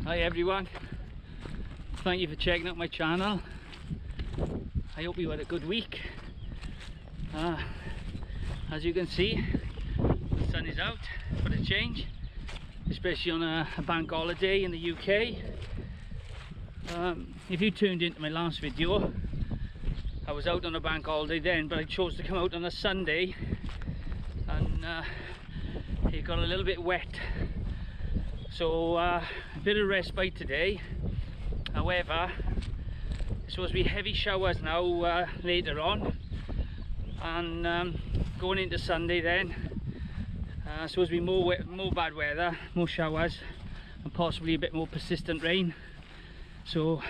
Hi everyone, thank you for checking out my channel. I hope you had a good week. As you can see, the sun is out for a change, especially on a bank holiday in the UK. If you tuned into my last video, I was out on a bank holiday then, but I chose to come out on a Sunday and it got a little bit wet. So a bit of respite today. However, it's supposed to be heavy showers now later on, and going into Sunday then supposed to be more bad weather, more showers, and possibly a bit more persistent rain. So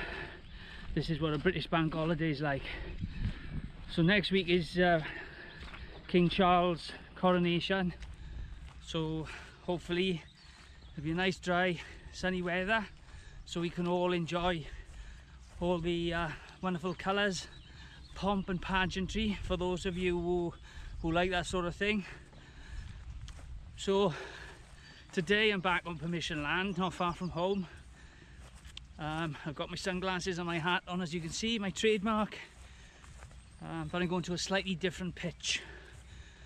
this is what a British bank holiday is like. So next week is King Charles' coronation, so hopefully it'll be a nice dry sunny weather so we can all enjoy all the wonderful colours, pomp and pageantry for those of you who like that sort of thing. So today I'm back on permission land, not far from home. I've got my sunglasses and my hat on, as you can see, my trademark, but I'm going to a slightly different pitch,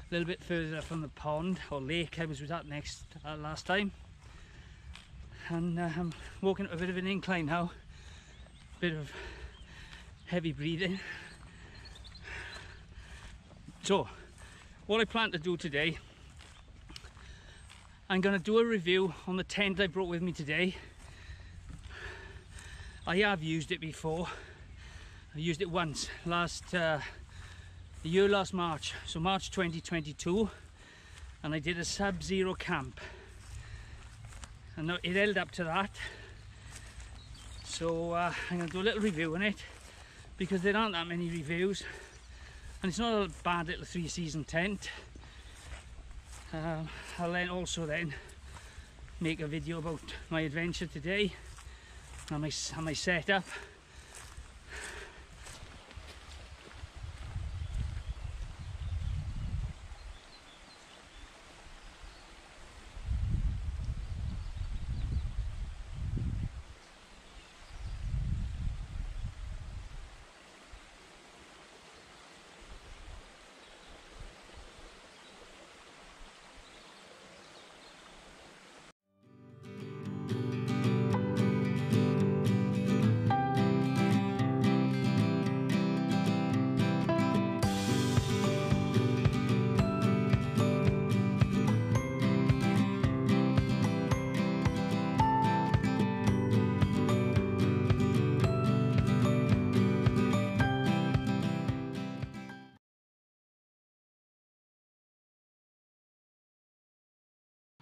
a little bit further from the pond or lake I was at last time. And I'm walking up a bit of an incline now, a bit of heavy breathing. So what I plan to do today, I'm going to do a review on the tent I brought with me today. I have used it before. I used it once last March, so March 2022, and I did a sub-zero camp. And it held up to that, so I'm going to do a little review on it because there aren't that many reviews, and it's not a bad little 3-season tent. I'll then also make a video about my adventure today and my setup.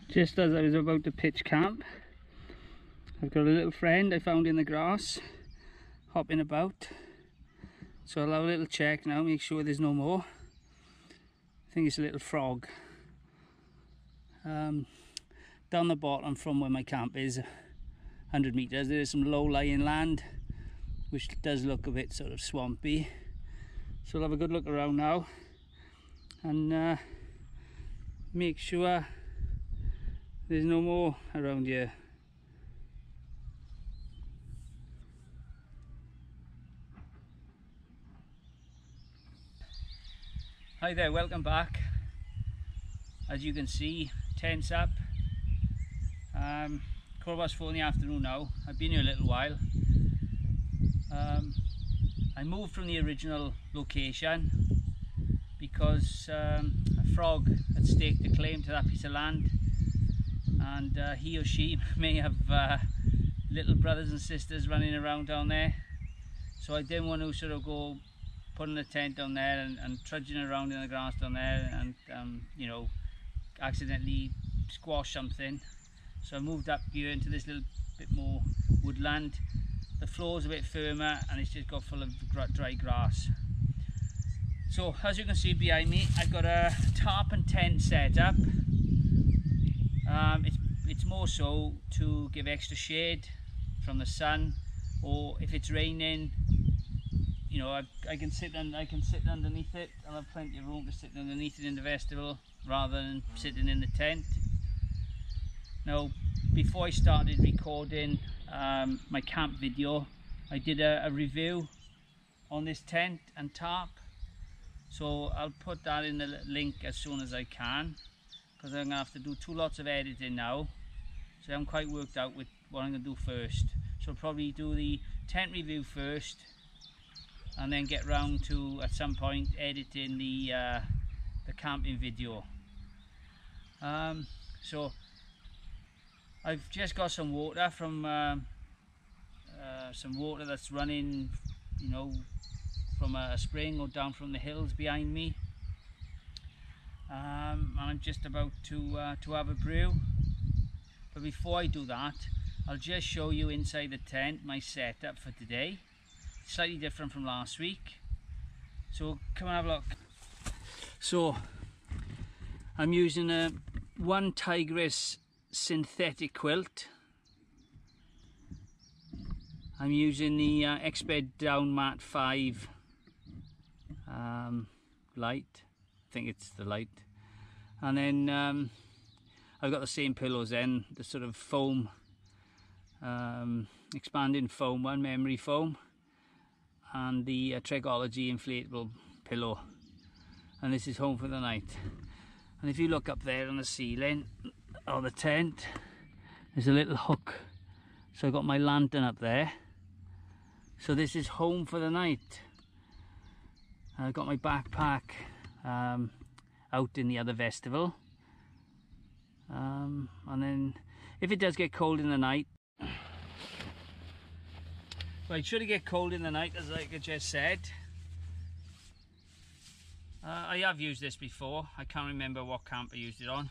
Just as I was about to pitch camp, I've got a little friend I found in the grass hopping about, so I'll have a little check now, make sure there's no more. I think it's a little frog. Down the bottom from where my camp is, 100 meters, there is some low-lying land which does look a bit sort of swampy, so I'll have a good look around now and make sure there's no more around here. Hi there, welcome back. As you can see, tent's up. 4:15 in the afternoon now. I've been here a little while. I moved from the original location because a frog had staked a claim to that piece of land, and he or she may have little brothers and sisters running around down there, so I didn't want to sort of go putting a tent down there and trudging around in the grass down there and you know, accidentally squash something. So I moved up here into this little bit more woodland. The floor's a bit firmer and it's just got full of dry grass. So as you can see behind me, I've got a tarp and tent set up. It's more so to give extra shade from the sun, or if it's raining, you know, I can sit underneath it. I'll have plenty of room to sit underneath it in the vestibule rather than sitting in the tent. Now, before I started recording my camp video. I did a review on this tent and tarp, so I'll put that in the link as soon as I can, because I'm going to have to do 2 lots of editing now, so I'm quite worked out with what I'm going to do first. So I'll probably do the tent review first, and then get round to, at some point, editing the camping video. So I've just got some water from some water that's running, you know, from a spring or down from the hills behind me. And I'm just about to have a brew. But before I do that, I'll just show you inside the tent my setup for today. Slightly different from last week. So come and have a look. So I'm using a one Tigress synthetic quilt. I'm using the Exped Down Mat 5 light. I think it's the light. And then I've got the same pillows then, the sort of foam, expanding foam one, memory foam, and the Tregology inflatable pillow. And this is home for the night. And if you look up there on the ceiling of the tent, there's a little hook. So I've got my lantern up there. So this is home for the night. I've got my backpack out in the other vestibule. And then if it does get cold in the night, right, should it get cold in the night, as like I just said, I have used this before. I can't remember what camp I used it on,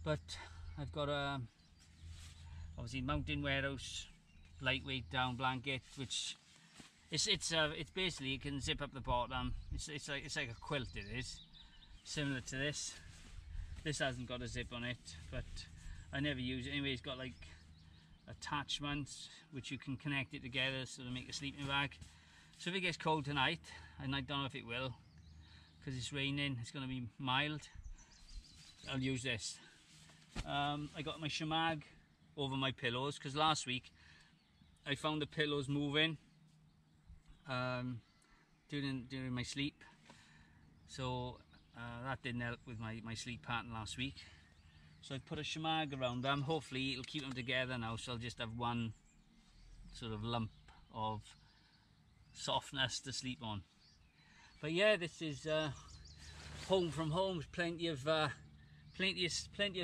but I've got a obviously mountain warehouse lightweight down blanket, which it's basically, you can zip up the bottom. It's like a quilt. It is similar to this. This hasn't got a zip on it, but I never use it anyway. It's got like attachments which you can connect it together so to make a sleeping bag. So if it gets cold tonight, and I don't know if it will, because it's raining, it's going to be mild, I'll use this. I got my shamag over my pillows, because last week I found the pillows moving during my sleep, so that didn't help with my sleep pattern last week. So I've put a shamag around them. Hopefully it'll keep them together now, so I'll just have one sort of lump of softness to sleep on. But yeah, this is home from home. Plenty of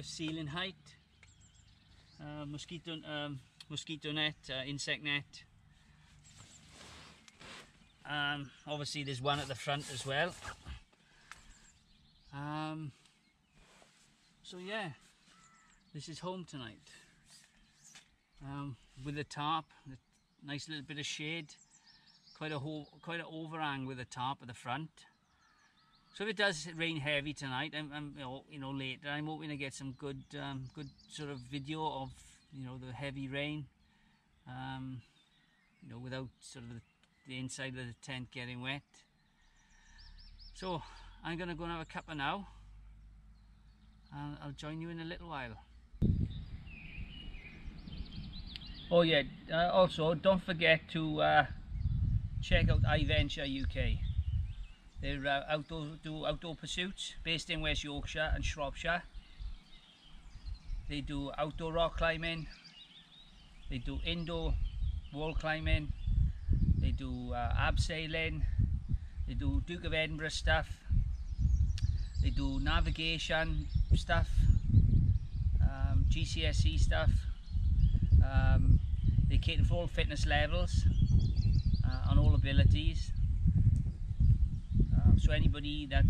ceiling height. Mosquito net, insect net. Obviously there's one at the front as well. So yeah, this is home tonight. With the tarp, a nice little bit of shade, quite an overhang with the tarp at the front. So if it does rain heavy tonight, you know, later, I'm hoping to get some good sort of video of, you know, the heavy rain, you know, without sort of the inside of the tent getting wet. So I'm gonna go and have a cuppa now, and I'll join you in a little while. Oh yeah, also don't forget to check out iVenture UK. They're do outdoor pursuits based in West Yorkshire and Shropshire. They do outdoor rock climbing, they do indoor wall climbing, they do abseiling, they do Duke of Edinburgh stuff, they do navigation stuff, GCSE stuff. They cater for all fitness levels and all abilities. So anybody that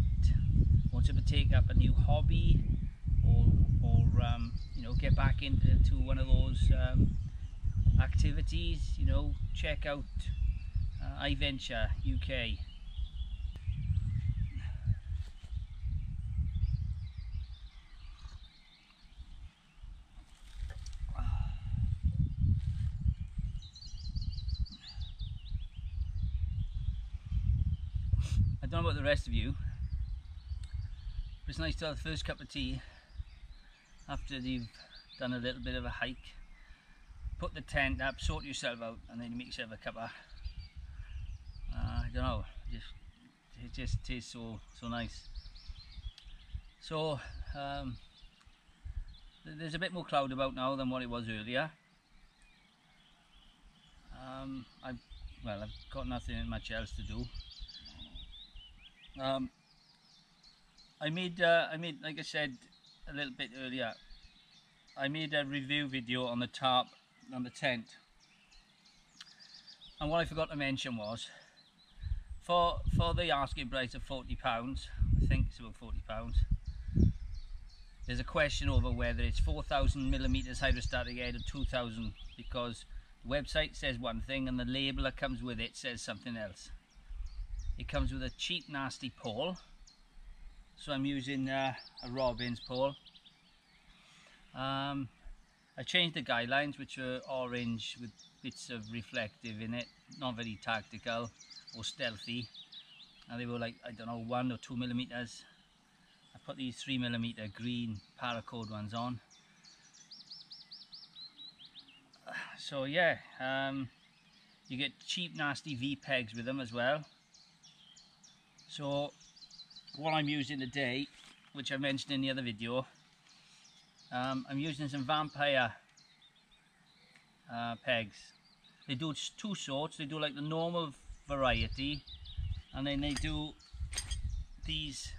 wants to take up a new hobby, or you know, get back into one of those activities, you know, check out iVenture UK. I don't know about the rest of you, but it's nice to have the first cup of tea after you've done a little bit of a hike. put the tent up, sort yourself out, and then you make yourself a cuppa. I don't know, it just tastes so nice. So there's a bit more cloud about now than what it was earlier. I've got nothing much else to do. I made, like I said a little bit earlier, I made a review video on the tarp and the tent, and what I forgot to mention was, for the asking price of £40, I think it's about £40, there's a question over whether it's 4,000mm hydrostatic head or 2,000, because the website says one thing and the label that comes with it says something else. It comes with a cheap nasty pole, so I'm using a Robbins pole. I changed the guidelines, which are orange with bits of reflective in it, not very tactical or stealthy, and they were like, I don't know, 1 or 2mm. I put these 3mm green paracord ones on. So yeah, you get cheap nasty V pegs with them as well. So what I'm using today, which I mentioned in the other video, I'm using some vampire pegs. They do two sorts. They do like the normal variety, and then they do these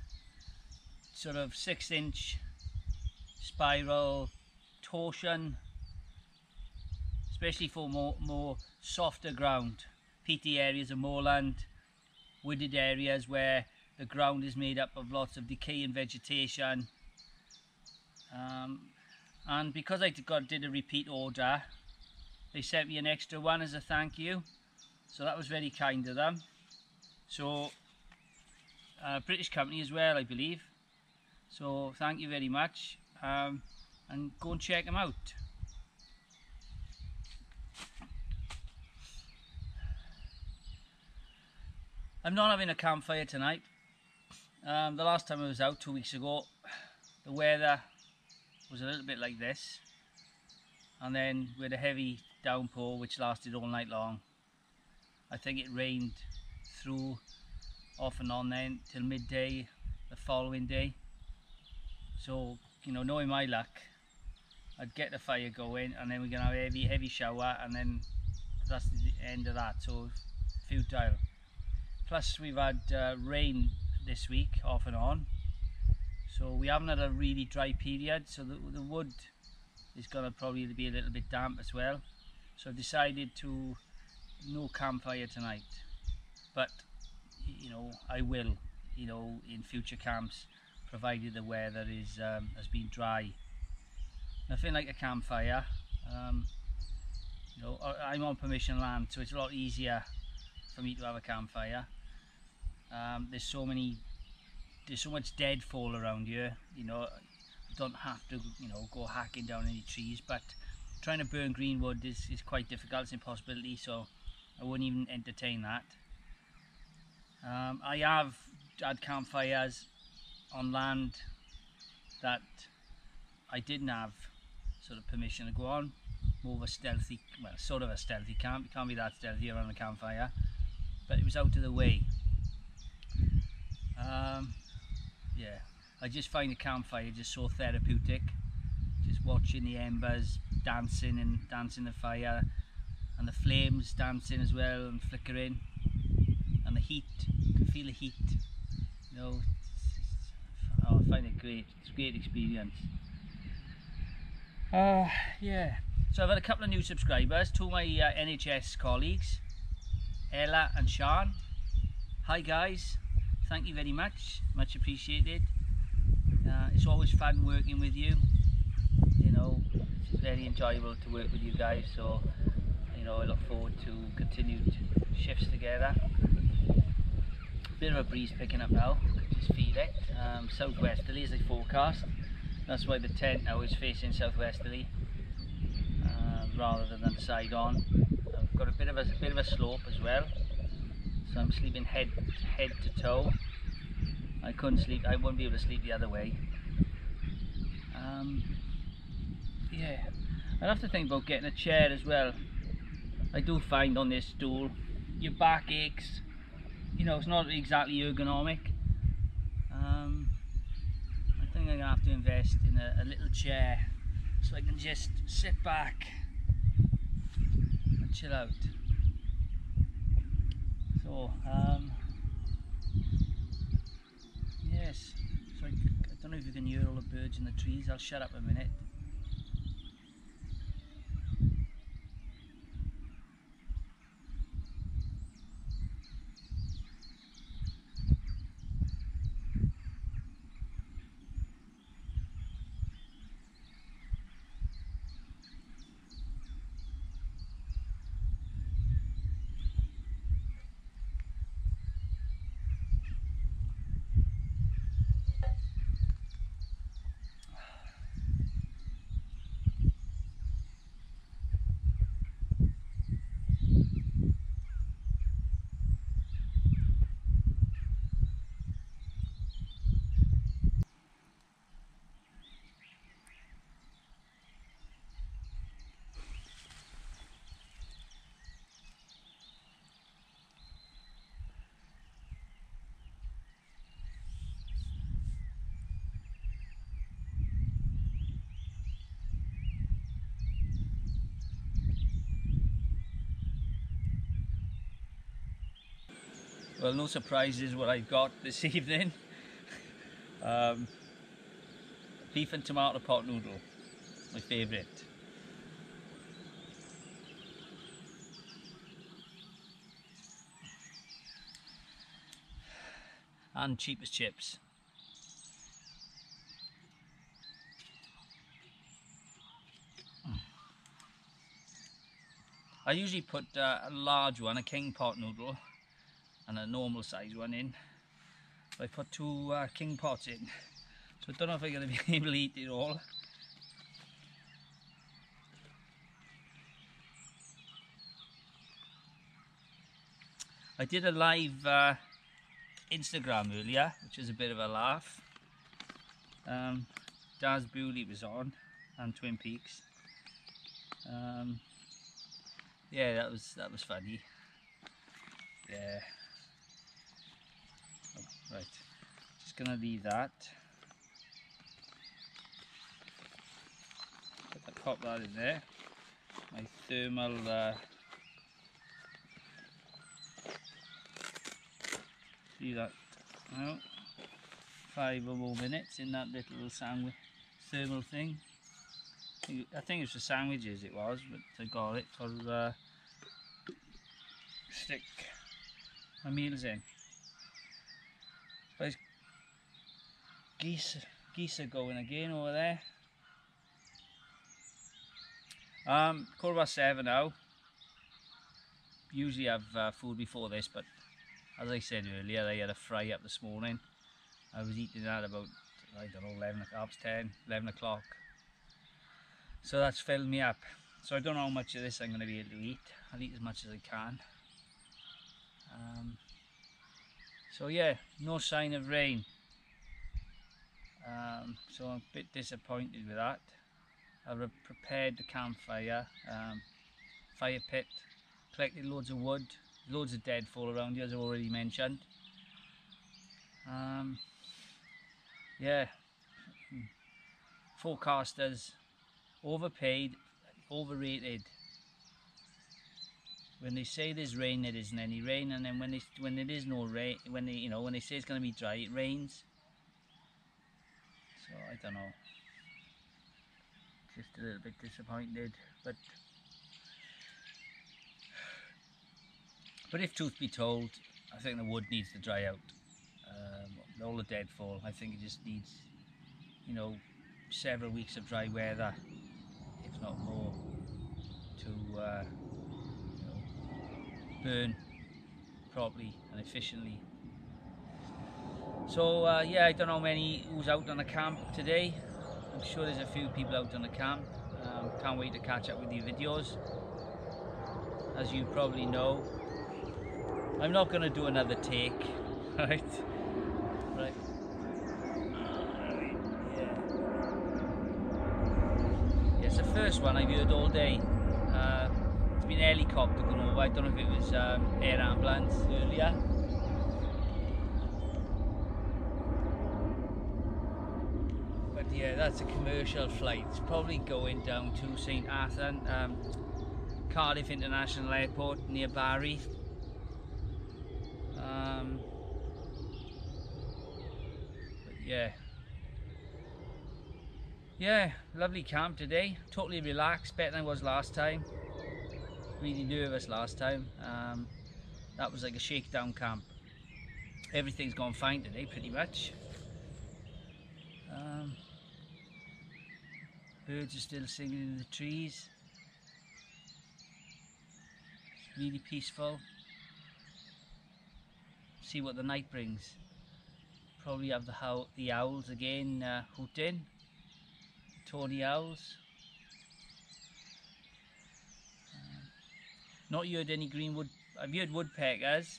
sort of 6-inch spiral torsion, especially for more softer ground, peaty areas of moorland, wooded areas where the ground is made up of lots of decaying vegetation. And because I did a repeat order, they sent me an extra one as a thank you, so that was very kind of them. So British company as well, I believe, so thank you very much, and go and check them out. I'm not having a campfire tonight. The last time I was out 2 weeks ago, the weather was a little bit like this, and then we had a heavy downpour which lasted all night long. I think it rained through off and on then till midday the following day. So, you know, knowing my luck, I'd get the fire going and then we're gonna have a heavy shower, and then that's the end of that. So futile. Plus we've had rain this week off and on, so we haven't had a really dry period, so the wood is going to probably be a little bit damp as well. So I've decided to no campfire tonight, but you know, I will, you know, in future camps, provided the weather is has been dry. Nothing like a campfire. You know, I'm on permission land, so it's a lot easier for me to have a campfire. There's so much deadfall around here, you know. I don't have to, you know, go hacking down any trees, but trying to burn green wood is quite difficult. It's an impossibility, so I wouldn't even entertain that. I have had campfires on land that I didn't have sort of permission to go on. More of a stealthy, well, sort of a stealthy camp. You can't be that stealthy around a campfire, but it was out of the way. Yeah, I just find a campfire just so therapeutic, just watching the embers dancing the fire, and the flames dancing as well and flickering, and the heat. You can feel the heat, you know. I find it great. It's a great experience. Yeah, so I've had a couple of new subscribers, two of my NHS colleagues, Ella and Sean. Hi guys, thank you very much appreciated. It's always fun working with you, you know. It's very enjoyable to work with you guys, so you know, I look forward to continued shifts together. Bit of a breeze picking up now, just feel it. Southwesterly as I forecast. That's why the tent now is facing southwesterly rather than the side on. I've got a bit of a slope as well, so I'm sleeping head to toe. I wouldn't be able to sleep the other way. Yeah, I'll have to think about getting a chair as well. I do find on this stool your back aches, you know, it's not exactly ergonomic. I think I'm going to have to invest in a little chair so I can just sit back and chill out. So yes, so I don't know if you can hear all the birds in the trees. I'll shut up a minute. Well, no surprises what I've got this evening. Beef and tomato pot noodle, my favourite. And cheapest chips. I usually put a large one, a king pot noodle, and a normal size one in. But I put two king pots in, so I don't know if I'm going to be able to eat it all. I did a live Instagram earlier, which was a bit of a laugh. Daz Bewley was on, and Twin Peaks. Yeah, that was funny. Yeah. Oh, right. Just gonna leave that. Pop that in there. My thermal. Leave that out. 5 or more minutes in that little sandwich thermal thing. I think it's for sandwiches it was, but I got it for stick my meals in. But geese are going again over there. 7:15 now. Usually have food before this, but as I said earlier, I had a fry up this morning. I was eating that about, I don't know, 11 o'clock. So that's filled me up. So I don't know how much of this I'm going to be able to eat. I'll eat as much as I can. So yeah, no sign of rain. So I'm a bit disappointed with that. I've prepared the campfire, fire pit, collected loads of wood, loads of deadfall around here as I already mentioned. Yeah, forecasters overpaid, overrated. When they say there's rain, there isn't any rain, and then when there is no rain, when they say it's going to be dry, it rains. So I don't know. Just a little bit disappointed, but if truth be told, I think the wood needs to dry out. All the deadfall, I think it just needs, several weeks of dry weather, if not more, to burn properly and efficiently. So yeah, I don't know who's out on the camp today. I'm sure there's a few people out on the camp. Can't wait to catch up with your videos. As you probably know, I'm not going to do another take, right? Right. Yeah. Yes, first one I've heard all day. It's been a helicopter going over. I don't know if it was air ambulance earlier. But yeah, that's a commercial flight. It's probably going down to St Athan, Cardiff International Airport near Barry. But yeah, lovely camp today. Totally relaxed, better than I was last time. Really nervous last time. That was like a shakedown camp. Everything's gone fine today, pretty much. Birds are still singing in the trees. It's really peaceful. See what the night brings. Probably have the owls again hooting. Tawny owls. Not heard any greenwood. I've heard woodpeckers.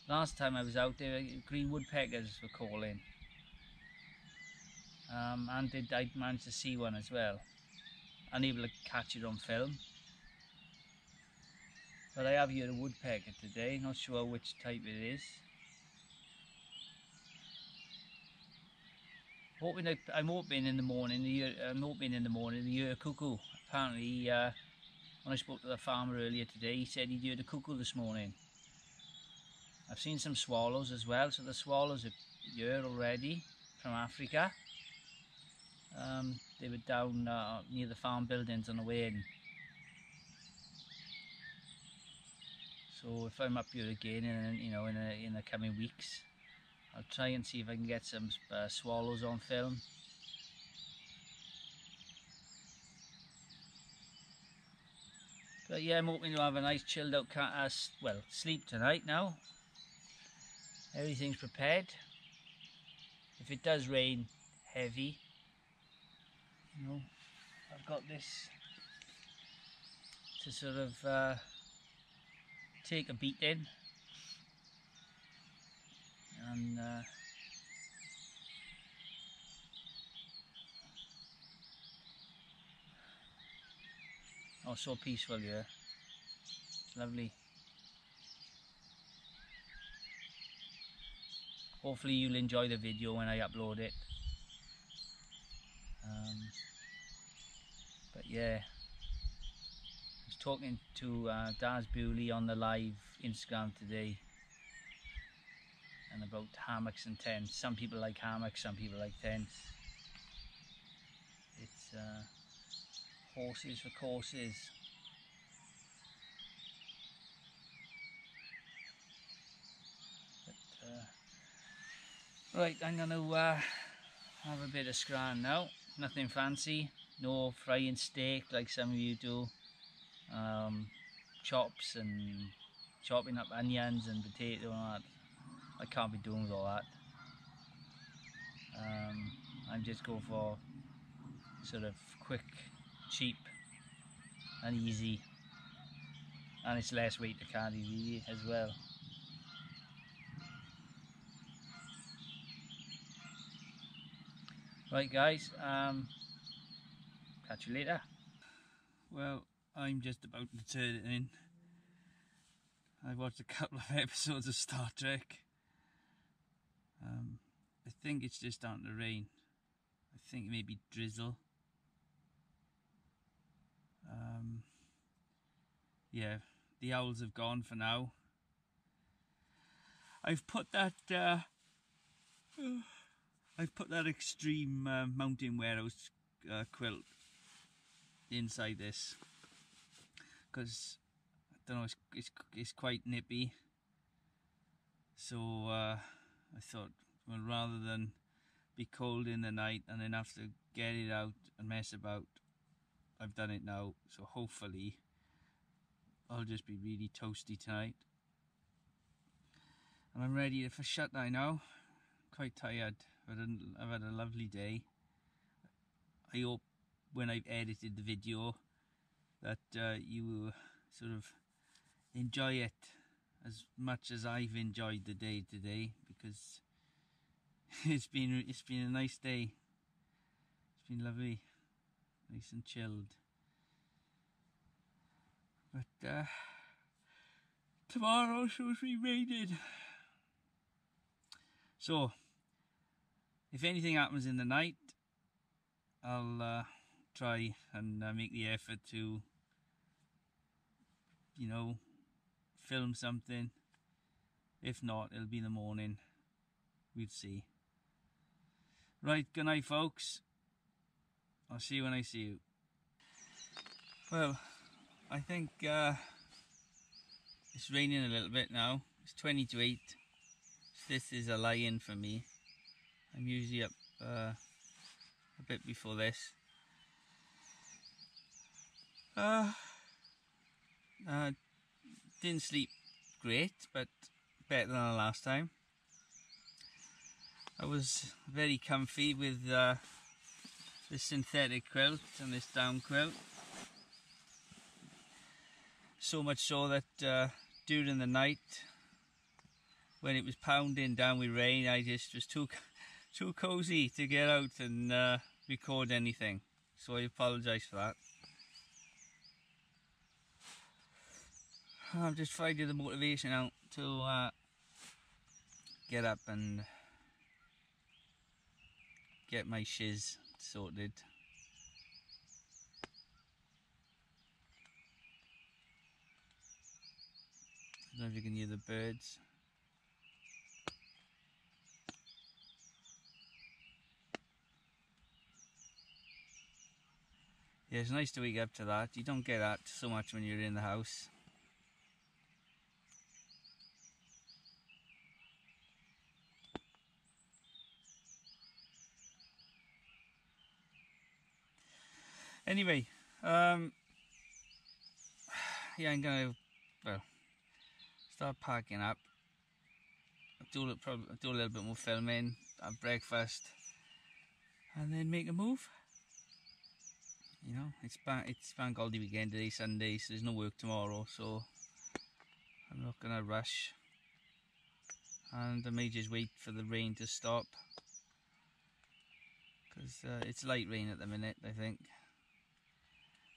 Last time I was out there, green woodpeckers were calling. And I managed to see one as well. Unable to catch it on film. But I have heard a woodpecker today. Not sure which type it is. I'm hoping in the morning. The year cuckoo. Apparently, when I spoke to the farmer earlier today, he said he'd heard a cuckoo this morning. I've seen some swallows as well. So the swallows are here already from Africa. They were down near the farm buildings on the way in. So if I'm up here again, in the coming weeks, I'll try and see if I can get some swallows on film. But yeah, I'm hoping to have a nice chilled out sleep tonight now. Everything's prepared. If it does rain heavy, I've got this to sort of take a beating and oh, so peaceful here. It's lovely. Hopefully you'll enjoy the video when I upload it. But yeah, I was talking to Daz Bewley on the live Instagram today, and about hammocks and tents. Some people like hammocks, some people like tents. It's horses for courses. But, right, I'm going to have a bit of scran now. Nothing fancy, no frying steak like some of you do. Chops and chopping up onions and potato and all that. I can't be doing with all that. I'm just going for sort of quick, cheap and easy, and it's less weight to carry really as well. Right guys, catch you later. Well, I'm just about to turn it in. I watched a couple of episodes of Star Trek. I think it's just starting to rain. I think maybe drizzle. Yeah, the owls have gone for now. I've put that extreme mountain warehouse quilt inside this because I don't know, it's quite nippy. So I thought, well, rather than be cold in the night and then have to get it out and mess about, I've done it now. So hopefully I'll just be really toasty tonight. And I'm ready for shut-eye now. Quite tired, but I've had a lovely day. I hope when I've edited the video that you sort of enjoy it as much as I've enjoyed the day today, because it's been a nice day. It's been lovely. nice and chilled. But tomorrow supposed to be raining. So if anything happens in the night, I'll try and make the effort to, you know, film something. If not, it'll be in the morning. We'll see. Right, good night folks. I'll see you when I see you. Well, I think it's raining a little bit now. It's 20 to 8. So this is a lie-in for me. I'm usually up a bit before this. Didn't sleep great, but better than the last time. I was very comfy with this synthetic quilt and this down quilt. So much so that during the night, when it was pounding down with rain, I just was too cozy to get out and record anything. So I apologise for that. I'm just finding the motivation out to get up and get my shiz sorted. I don't know if you can hear the birds. Yeah, it's nice to wake up to that. You don't get that so much when you're in the house. Anyway, yeah, I'm gonna start packing up. Do a little bit more filming, have breakfast, and then make a move. You know, it's bank holiday weekend today, Sunday, so there's no work tomorrow, so I'm not gonna rush. And I may just wait for the rain to stop, because it's light rain at the minute, I think.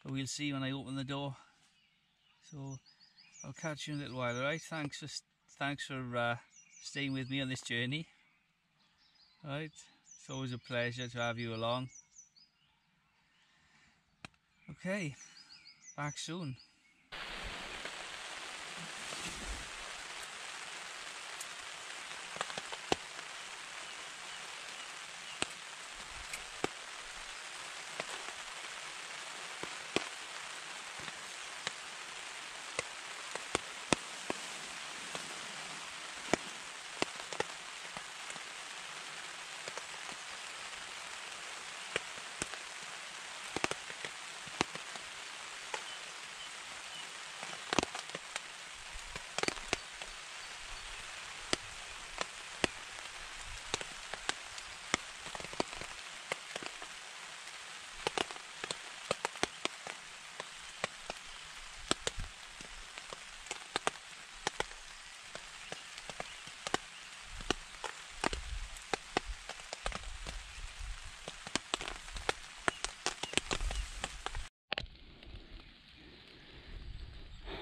But we'll see when I open the door. So I'll catch you in a little while, alright? Thanks for staying with me on this journey. Alright, it's always a pleasure to have you along. Okay, back soon.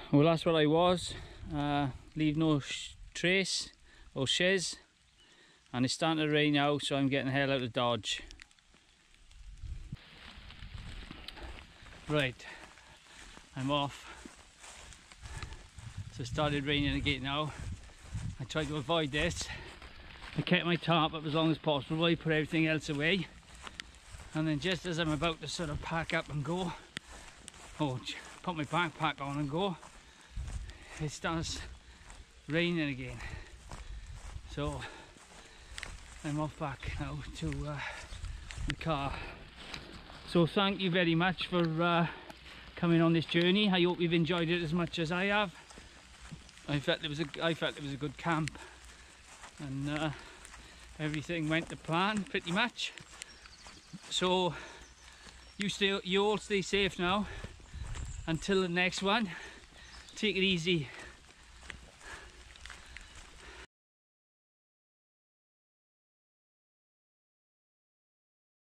Well, that's what I was. Leave no trace or shiz, and it's starting to rain now, so I'm getting the hell out of Dodge. Right, I'm off. So it started raining again now. I tried to avoid this. I kept my tarp up as long as possible. I put everything else away, and then just as I'm about to sort of pack up and go, or put my backpack on and go, it starts raining again. So I'm off back now to the car. So thank you very much for coming on this journey. I hope you've enjoyed it as much as I have. I felt it was a good camp, and everything went to plan pretty much. So you all stay safe now until the next one. Take it easy.